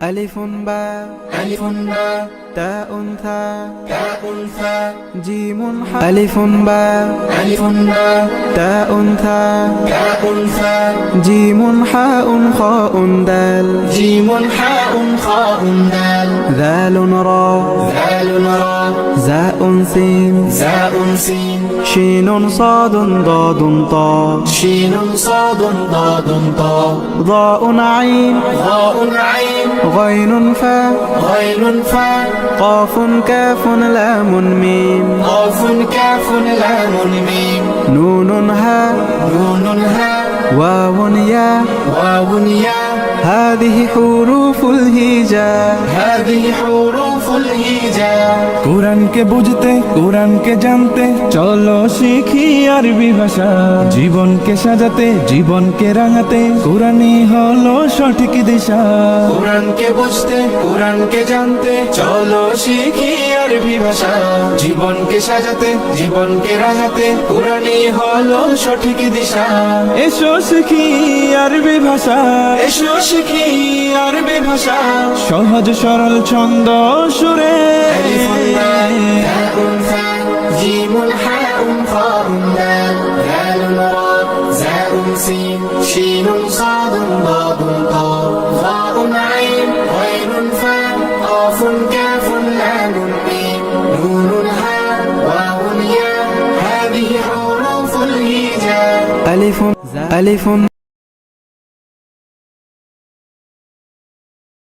ألف باء ألف باء تاء ثاء تاء ثاء جيم حاء ألف باء ألف باء تاء ثاء تاء ثاء جيم حاء خاء دال جيم حاء خاء دال ذال را ذال را زاء سين زاء سين شين صاد ضاد طاء شين صاد ضاد طاء ضاء عين ضاء عين غين فاء غين فاء قاف كاف لام ميم قاف كاف لام ميم نون هاء نون هاء واو ياء واو ياء هذه حروف الهجاء هذه حروف الهجاء কোরআনকে বুঝতে কোরআনকে জানতে চলো শিখি আরবি ভাষা জীবনকে সাজাতে জীবনকে রাঙাতে কোরআনই হলো সঠিক দিশা কোরআনকে বুঝতে কোরআনকে জানতে চলো শিখি আরবি ভাষা জীবনকে সাজাতে জীবনকে রাঙাতে কোরআনই হলো সঠিক দিশা এসো শিখি আরবি ভাষা এসো শিখি আরবি ভাষা সহজ সরল ছন্দ সুরে ألف باء تاء ثاء جيم حاء خاء دال ذال را زاء سين شين صاد ضاد طاء ظاء عين غين فاء قاف كاف لام ميم نون هاء واو ياء هذه حروف الهجاء ألف ألف